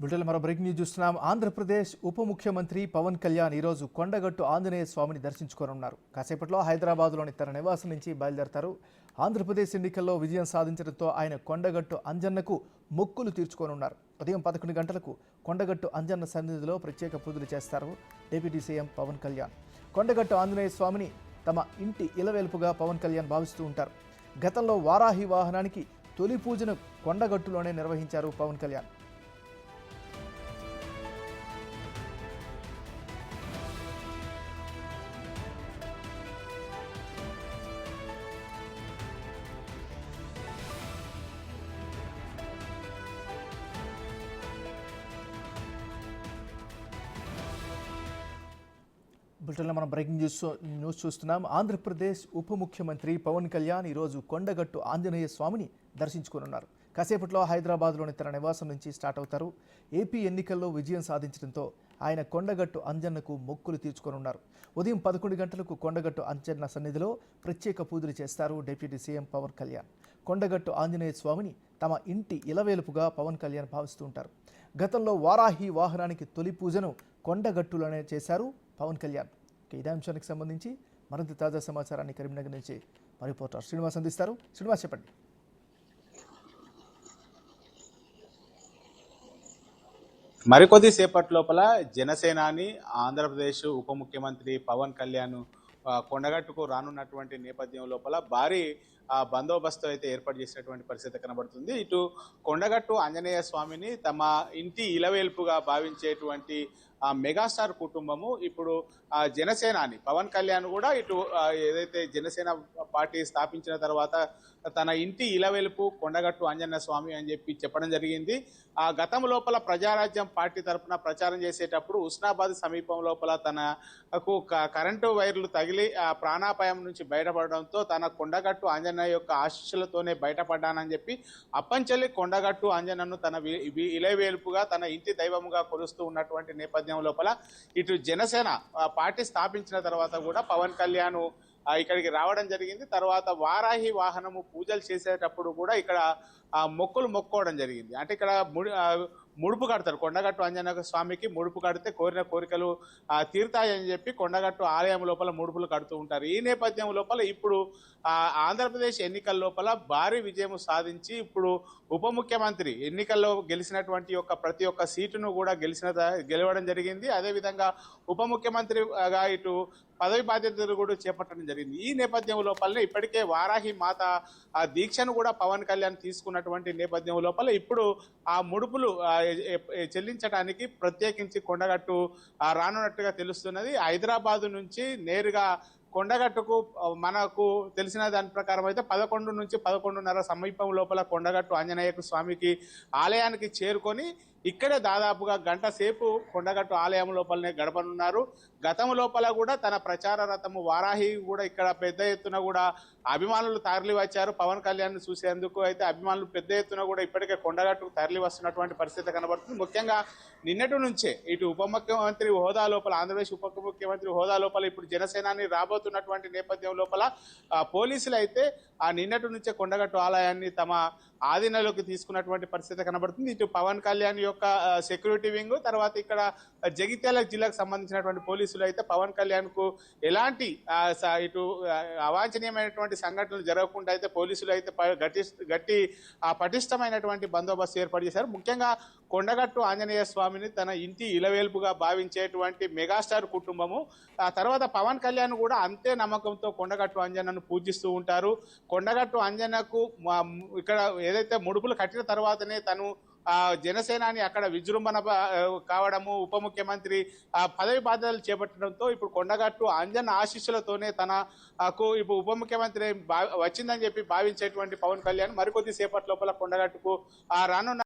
బులెటిన్లో మరో breaking news చూస్తున్నాం. ఆంధ్రప్రదేశ్ ఉప ముఖ్యమంత్రి పవన్ కళ్యాణ్ ఈరోజు కొండగట్టు ఆంజనేయ స్వామిని దర్శించుకోనున్నారు. కాసేపట్లో హైదరాబాద్లోని తన నివాసం నుంచి బయలుదేరతారు. ఆంధ్రప్రదేశ్ ఎన్నికల్లో విజయం సాధించడంతో ఆయన కొండగట్టు అంజన్నకు మొక్కులు తీర్చుకోనున్నారు. ఉదయం 11 గంటలకు కొండగట్టు అంజన్న సన్నిధిలో ప్రత్యేక పూజలు చేస్తారు డిప్యూటీ సీఎం పవన్ కళ్యాణ్. కొండగట్టు ఆంజనేయ స్వామిని తమ ఇంటి ఇలవేల్పుగా పవన్ కళ్యాణ్ భావిస్తూ ఉంటారు. గతంలో వారాహి వాహనానికి తొలి పూజను కొండగట్టులోనే నిర్వహించారు పవన్ కళ్యాణ్. బులెటిన్లో మనం బ్రేకింగ్ న్యూస్ చూస్తున్నాం. ఆంధ్రప్రదేశ్ ఉప ముఖ్యమంత్రి పవన్ కళ్యాణ్ ఈరోజు కొండగట్టు ఆంజనేయ స్వామిని దర్శించుకోనున్నారు. కాసేపట్లో హైదరాబాద్లోని తన నివాసం నుంచి స్టార్ట్ అవుతారు. ఏపీ ఎన్నికల్లో విజయం సాధించడంతో ఆయన కొండగట్టు అంజన్నకు మొక్కులు తీర్చుకోనున్నారు. ఉదయం 11 గంటలకు కొండగట్టు అంజన్న సన్నిధిలో ప్రత్యేక పూజలు చేస్తారు డిప్యూటీ సీఎం పవన్ కళ్యాణ్. కొండగట్టు ఆంజనేయ స్వామిని తమ ఇంటి ఇలవేలుపుగా పవన్ కళ్యాణ్ భావిస్తూ ఉంటారు. గతంలో వారాహి వాహనానికి తొలి పూజను కొండగట్టులోనే చేశారు పవన్ కళ్యాణ్. ఇదే అంశానికి సంబంధించి మరింత తాజా సమాచారాన్ని కరీంనగర్ నుంచి మా రిపోర్టర్ శ్రీనివాస్ అందిస్తారు. శ్రీనివాస్, చెప్పండి. మరికొద్ది సేపటి లోపల జనసేనాని ఆంధ్రప్రదేశ్ ఉప ముఖ్యమంత్రి పవన్ కళ్యాణ్ కొండగట్టుకు రానున్నటువంటి నేపథ్యం లోపల భారీ బందోబస్తు అయితే ఏర్పాటు చేసినటువంటి పరిస్థితి కనబడుతుంది. ఇటు కొండగట్టు ఆంజనేయ స్వామిని తమ ఇంటి ఇలవేల్పుగా భావించేటువంటి మెగాస్టార్ కుటుంబము ఇప్పుడు జనసేనాని పవన్ కళ్యాణ్ కూడా ఇటు ఏదైతే జనసేన పార్టీ స్థాపించిన తర్వాత తన ఇంటి ఇలవేల్పు కొండగట్టు ఆంజనేయ స్వామి అని చెప్పడం జరిగింది. గతం లోపల ప్రజారాజ్యం పార్టీ తరఫున ప్రచారం చేసేటప్పుడు ఉస్నాబాద్ సమీపం లోపల తనకు కరెంటు వైర్లు తగిలి ప్రాణాపాయం నుంచి బయటపడడంతో తన కొండగట్టు ఆంజనేయ యొక్క ఆశీస్సులతోనే బయటపడ్డానని చెప్పి అప్పంచెల్లి కొండగట్టు ఆంజనేయను తన ఇలవేల్పుగా తన ఇంటి దైవముగా కొలుస్తూ ఉన్నటువంటి నేపథ్యం లోపల ఇటు జనసేన పార్టీ స్థాపించిన తర్వాత కూడా పవన్ కళ్యాణ్ ఇక్కడికి రావడం జరిగింది. తర్వాత వారాహి వాహనము పూజలు చేసేటప్పుడు కూడా ఇక్కడ మొక్కులు మొక్కోవడం జరిగింది. అంటే ఇక్కడ ముడుపు కడతారు. కొండగట్టు ఆంజనేయ స్వామికి ముడుపు కడితే కోరిన కోరికలు తీరుతాయని చెప్పి కొండగట్టు ఆలయం లోపల ముడుపులు కడుతూ ఉంటారు. ఈ నేపథ్యం లోపల ఇప్పుడు ఆంధ్రప్రదేశ్ ఎన్నికల లోపల భారీ విజయం సాధించి ఇప్పుడు ఉప ముఖ్యమంత్రి ఎన్నికల్లో గెలిచినటువంటి ప్రతి ఒక్క సీటును కూడా గెలవడం జరిగింది. అదేవిధంగా ఉప ముఖ్యమంత్రిగా ఇటు పదవి బాధ్యతలు కూడా చేపట్టడం జరిగింది. ఈ నేపథ్యం లోపలనే ఇప్పటికే వారాహి మాత దీక్షను కూడా పవన్ కళ్యాణ్ తీసుకున్నటువంటి నేపథ్యం లోపల ఇప్పుడు ఆ ముడుపులు చెల్లించడానికి ప్రత్యేకించి కొండగట్టు రానున్నట్టుగా తెలుస్తున్నది. హైదరాబాద్ నుంచి నేరుగా కొండగట్టుకు మనకు తెలిసిన దాని ప్రకారం అయితే 11 నుంచి 11:30 సమీపం లోపల కొండగట్టు ఆంజనేయ స్వామికి ఆలయానికి చేరుకొని ఇక్కడే దాదాపుగా గంట సేపు కొండగట్టు ఆలయం లోపలనే గడపనున్నారు. గతం లోపల కూడా తన ప్రచార రథము వారాహి కూడా ఇక్కడ పెద్ద ఎత్తున కూడా అభిమానులు తరలి వచ్చారు. పవన్ కళ్యాణ్ చూసేందుకు అయితే అభిమానులు పెద్ద ఎత్తున కూడా ఇప్పటికే కొండగట్టుకు తరలి వస్తున్నటువంటి పరిస్థితి కనబడుతుంది. ముఖ్యంగా నిన్నటి నుంచే ఇటు ఉప ముఖ్యమంత్రి హోదా లోపల ఆంధ్రప్రదేశ్ ఉప ముఖ్యమంత్రి హోదా లోపల ఇప్పుడు జనసేనాని రాబోతున్నటువంటి నేపథ్యం లోపల పోలీసులు అయితే నిన్నటి నుంచే కొండగట్టు ఆలయాన్ని తమ ఆధీనంలోకి తీసుకున్నటువంటి పరిస్థితి కనబడుతుంది. ఇటు పవన్ కళ్యాణ్ యొక్క సెక్యూరిటీ వింగ్, తర్వాత ఇక్కడ జగిత్యాల జిల్లాకు సంబంధించినటువంటి పోలీసులు అయితే పవన్ కళ్యాణ్ కు ఎలాంటి ఇటు అవాంఛనీయమైనటువంటి సంఘటనలు జరగకుండా అయితే పోలీసులు అయితే గట్టి పటిష్టమైనటువంటి బందోబస్తు ఏర్పాటు చేశారు. ముఖ్యంగా కొండగట్టు ఆంజనేయ స్వామిని తన ఇంటి ఇలవేల్పుగా భావించేటువంటి మెగాస్టార్ కుటుంబము తర్వాత పవన్ కళ్యాణ్ కూడా అంతే నమ్మకంతో కొండగట్టు ఆంజనేయను పూజిస్తూ ఉంటారు. కొండగట్టు ఆంజనేయకు ఇక్కడ ఏదైతే ముడుపులు కట్టిన తర్వాతనే తను జనసేనాని అక్కడ విజృంభణ కావడము, ఉప ముఖ్యమంత్రి పదవి బాధ్యతలు చేపట్టడంతో ఇప్పుడు కొండగట్టు అంజన్న ఆశీస్సులతోనే తనకు ఇప్పుడు ఉప ముఖ్యమంత్రి వచ్చిందని చెప్పి భావించేటువంటి పవన్ కళ్యాణ్ మరికొద్ది సేపటి లోపల కొండగట్టుకు రానున్న